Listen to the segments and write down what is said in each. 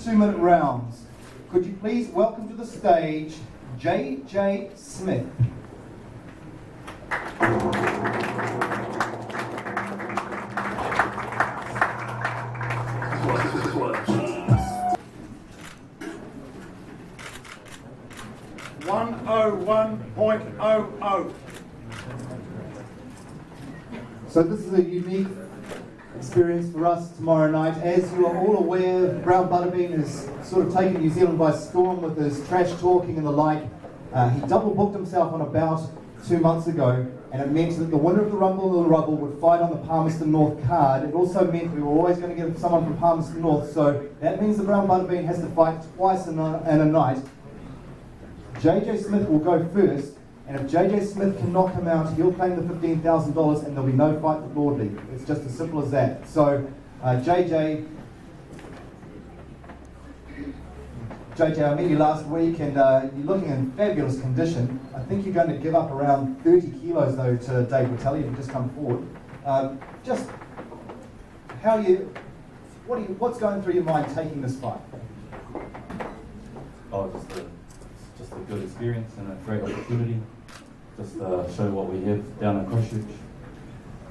2-minute rounds. Could you please welcome to the stage J.J. Smith. .00. So this is a unique experience for us tomorrow night. As you are all aware, Brown Buttabean has sort of taken New Zealand by storm with his trash talking and the like. He double booked himself on a bout 2 months ago, and it meant that the winner of the Rumble or the Rubble would fight on the Palmerston North card. It also meant we were always going to get someone from Palmerston North, so that means the Brown Buttabean has to fight twice in a night. JJ Smith will go first, and if JJ Smith can knock him out, he'll claim the $15,000 and there'll be no fight with Lordly. It's just as simple as that. So, JJ, I met you last week and you're looking in fabulous condition. I think you're going to give up around 30 kilos though to Dave Letele if you just come forward. Just how what's going through your mind taking this fight? Oh, just a good experience and a great opportunity. Just show what we have down in Christchurch.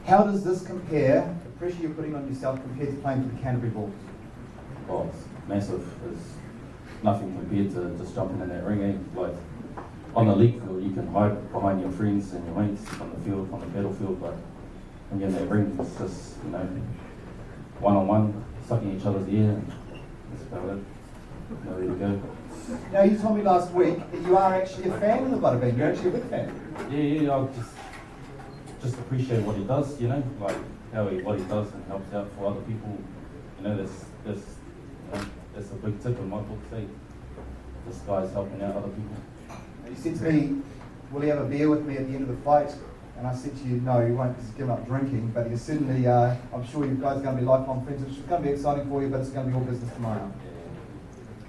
How does this compare, the pressure you're putting on yourself compared to playing for the Canterbury Bulls? Oh, it's massive. It's nothing compared to just jumping in that ring. Like on the league field, you can hide behind your friends and your mates on the field, on the battlefield, but when you're in that ring, it's just, one-on-one, sucking each other's ear, and that's about it. Nowhere to go. Now, you told me last week that you are actually a fan of the Buttabean. You're actually a big fan. Yeah, I just appreciate what he does, like what he does and helps out for other people. That's a big tip in my book. Say, this guy's helping out other people. You said to me, will he have a beer with me at the end of the fight? And I said to you, no, he won't give up drinking, but you certainly, I'm sure you guys are going to be lifelong friends. It's going to be exciting for you, but it's going to be all business tomorrow.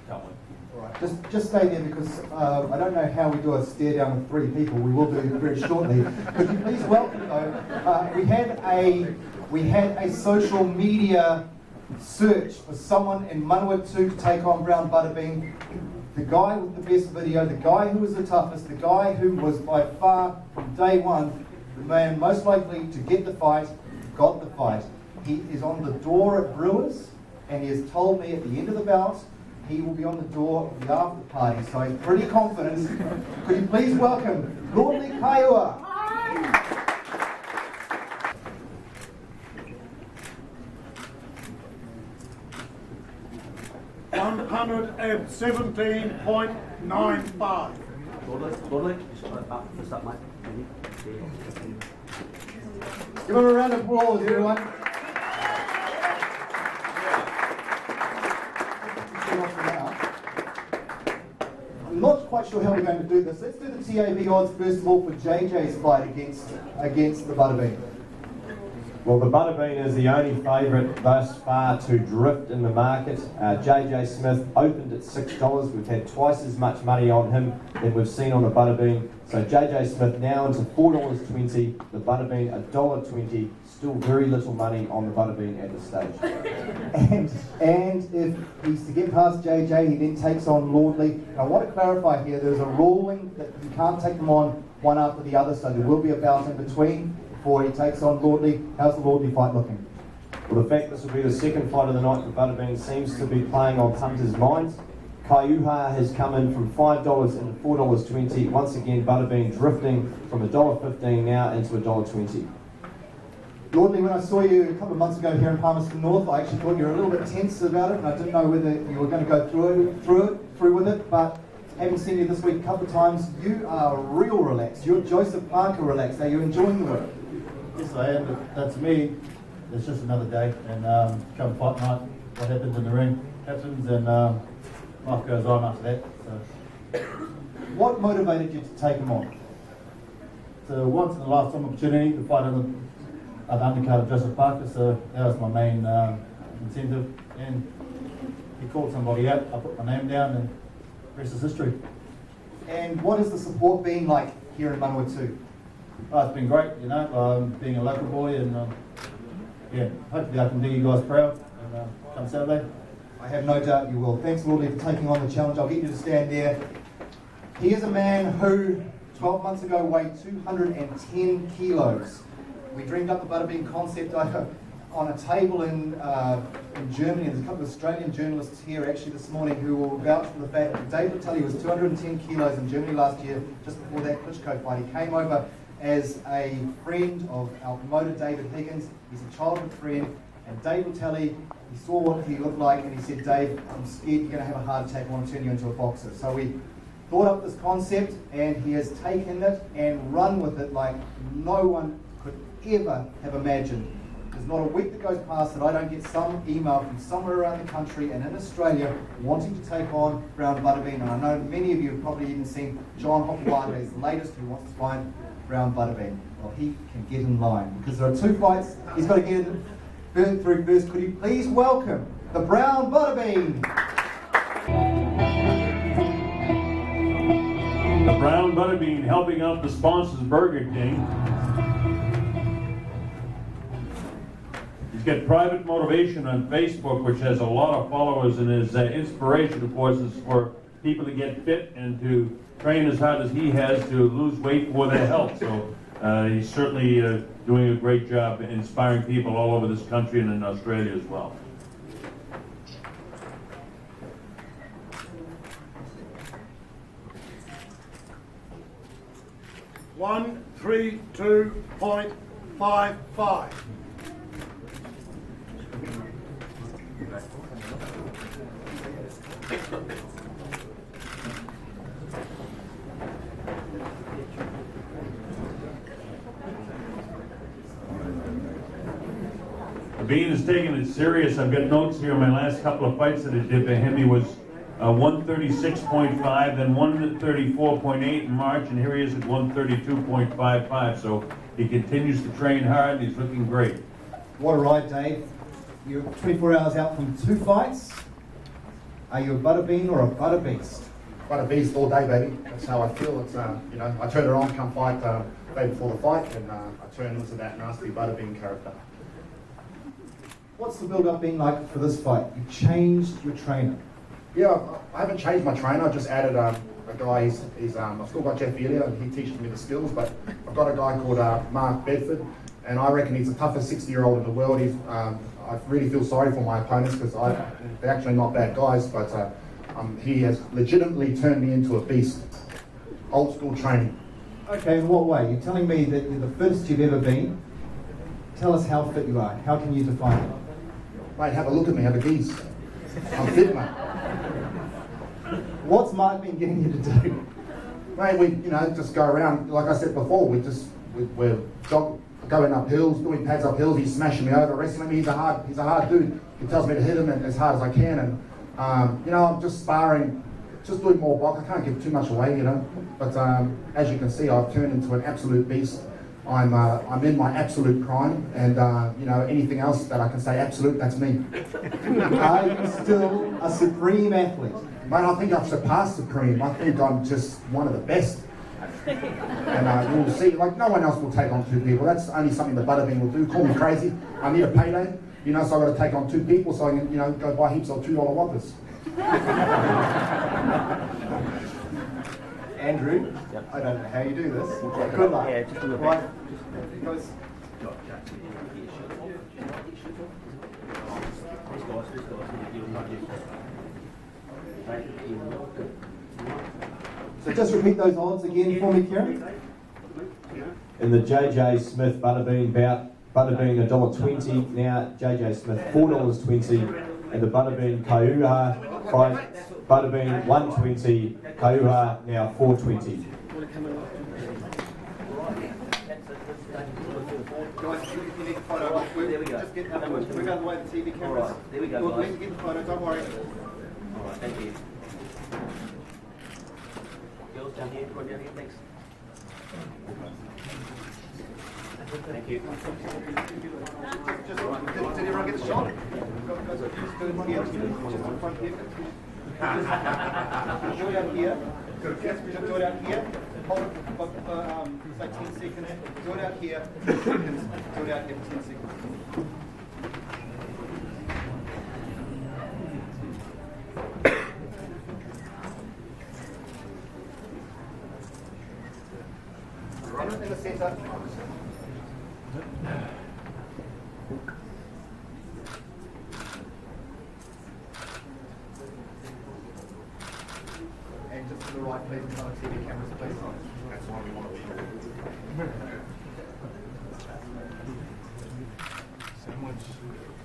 Can't wait. All right. Just stay there because I don't know how we do a stare down with 3 people. We will do it very shortly. Could you please welcome though? We had a social media search for someone in Manawatu to take on Brown Buttabean. The guy with the best video, the guy who was the toughest, the guy who was by far from day one the man most likely to get the fight, got the fight. He is on the door at Brewers, and he has told me at the end of the bout he will be on the door of the after party, so he's pretty confident. Could you please welcome Lordly Kaiuha? 117.95. Lordly, just up for that, mate. Give him a round of applause, everyone. I'm not quite sure how we're going to do this. Let's do the TAB odds first of all for JJ's fight against the Buttabean. Well, the Buttabean is the only favourite thus far to drift in the market. JJ Smith opened at $6. We've had twice as much money on him than we've seen on the Buttabean. So JJ Smith now into $4.20, the Buttabean $1.20. Still very little money on the Buttabean at this stage. And if he's to get past JJ, he then takes on Lordly. And I want to clarify here, there's a ruling that you can't take them on one after the other, so there will be a bout in between before he takes on Lordly. How's the Lordly fight looking? Well, the fact this will be the second fight of the night for Buttabean seems to be playing on punters' minds. Kaiuha has come in from $5 into $4.20. Once again, Buttabean drifting from $1.15 now into $1.20. Lordly, when I saw you a couple of months ago here in Palmerston North, I actually thought you were a little bit tense about it, and I didn't know whether you were going to go through with it, but having seen you this week a couple of times, you are real relaxed. You're Joseph Parker relaxed. Are you enjoying the work? Yes, I am, but that's me. It's just another day, and come fight night, what happens in the ring happens, and life goes on after that. So. What motivated you to take him on? It's a once in a lifetime opportunity to fight on the undercard of Joseph Parker, so that was my main incentive. And he called somebody out, I put my name down, and the rest is history. And what has the support been like here in Manawatu? Oh, it's been great, being a local boy, and hopefully I can do you guys proud and come Saturday. I have no doubt you will. Thanks, Lordly, for taking on the challenge. I'll get you to stand there. He is a man who 12 months ago weighed 210 kilos. We dreamed up the Buttabean concept on a table in Germany. There's a couple of Australian journalists here actually this morning who will vouch for the fact that Dave Letele was 210 kilos in Germany last year, just before that Christchurch fight. He came over as a friend of our promoter David Higgins. He's a childhood friend, and Dave Letele, he saw what he looked like and he said, Dave, I'm scared you're going to have a heart attack, I want to turn you into a boxer. So we thought up this concept and he has taken it and run with it like no one could ever have imagined. There's not a week that goes past that I don't get some email from somewhere around the country and in Australia wanting to take on Brown Buttabean. And I know many of you have probably even seen John Aucklander is the latest who wants to find Brown Buttabean. Well, he can get in line because there are 2 fights he's got to get through first. Could you please welcome the Brown Buttabean? The Brown Buttabean helping out the sponsors Burger King. He's got Private Motivation on Facebook, which has a lot of followers, and his inspiration, of course, is for people to get fit and to train as hard as he has to lose weight for their health. So he's certainly doing a great job inspiring people all over this country and in Australia as well. One, 3, 2.55. The Bean is taking it serious. I've got notes here on my last couple of fights that I did for him. He was 136.5, then 134.8 in March, and here he is at 132.55. So he continues to train hard, and he's looking great. What a ride, Dave. You're 24 hours out from 2 fights. Are you a Buttabean or a Buttabeast? Quite a beast all day, baby. That's how I feel. It's you know, I turned it on, come fight day before the fight, and I turned into that nasty Buttabean character. What's the build-up been like for this fight? You changed your trainer. Yeah, I haven't changed my trainer. I just added a guy. I've still got Jeff Elia, and he teaches me the skills. But I've got a guy called Mark Bedford, and I reckon he's the toughest 60-year-old in the world. I really feel sorry for my opponents because they're actually not bad guys, but he has legitimately turned me into a beast. Old school training. Okay, in what way? You're telling me that you're the fittest you've ever been. Tell us how fit you are. How can you define it? Mate, have a look at me. Have a gaze. I'm fit, mate. What's Mark been getting you to do? Mate, we just go around. Like I said before, we're going up hills, doing pads up hills. He's smashing me over, wrestling me. He's a hard dude. He tells me to hit him as hard as I can, and I'm just sparring, just doing more box. I can't give too much away, But as you can see, I've turned into an absolute beast. I'm in my absolute prime, and anything else that I can say absolute, that's me. Are you still a supreme athlete? Mate, I think I've surpassed supreme. I think I'm just one of the best. And you'll see, like, no one else will take on 2 people. That's only something the Buttabean will do. Call me crazy. I need a payday, so I've got to take on 2 people so I can, go buy heaps of $2 Whoppers. Andrew, yep. I don't know how you do this. Good luck. Yeah, just a little bit. Right. Goes. So just repeat those odds again for me, Kieran. In the JJ Smith Buttabean bout, Buttabean $1.20, now JJ Smith $4.20, and the Buttabean Kaiuha fight, Buttabean $1.20, Kaiuha now $4.20. Guys, you need the photo. There we go. Just get we're going the way the TV cameras. All right, there we go, We'll guys. get the photo, don't worry. All right, thank you. Girls down here, down here, thanks. Thank you. Just, did everyone get the shot? Did everyone get just in front here? Do it out here. Do it out here. Hold it for say 10 seconds. Do it out here. Do it out here for 10 seconds. in the centre. And just to the right, please, in front of TV cameras, please. That's why we want to be. So much.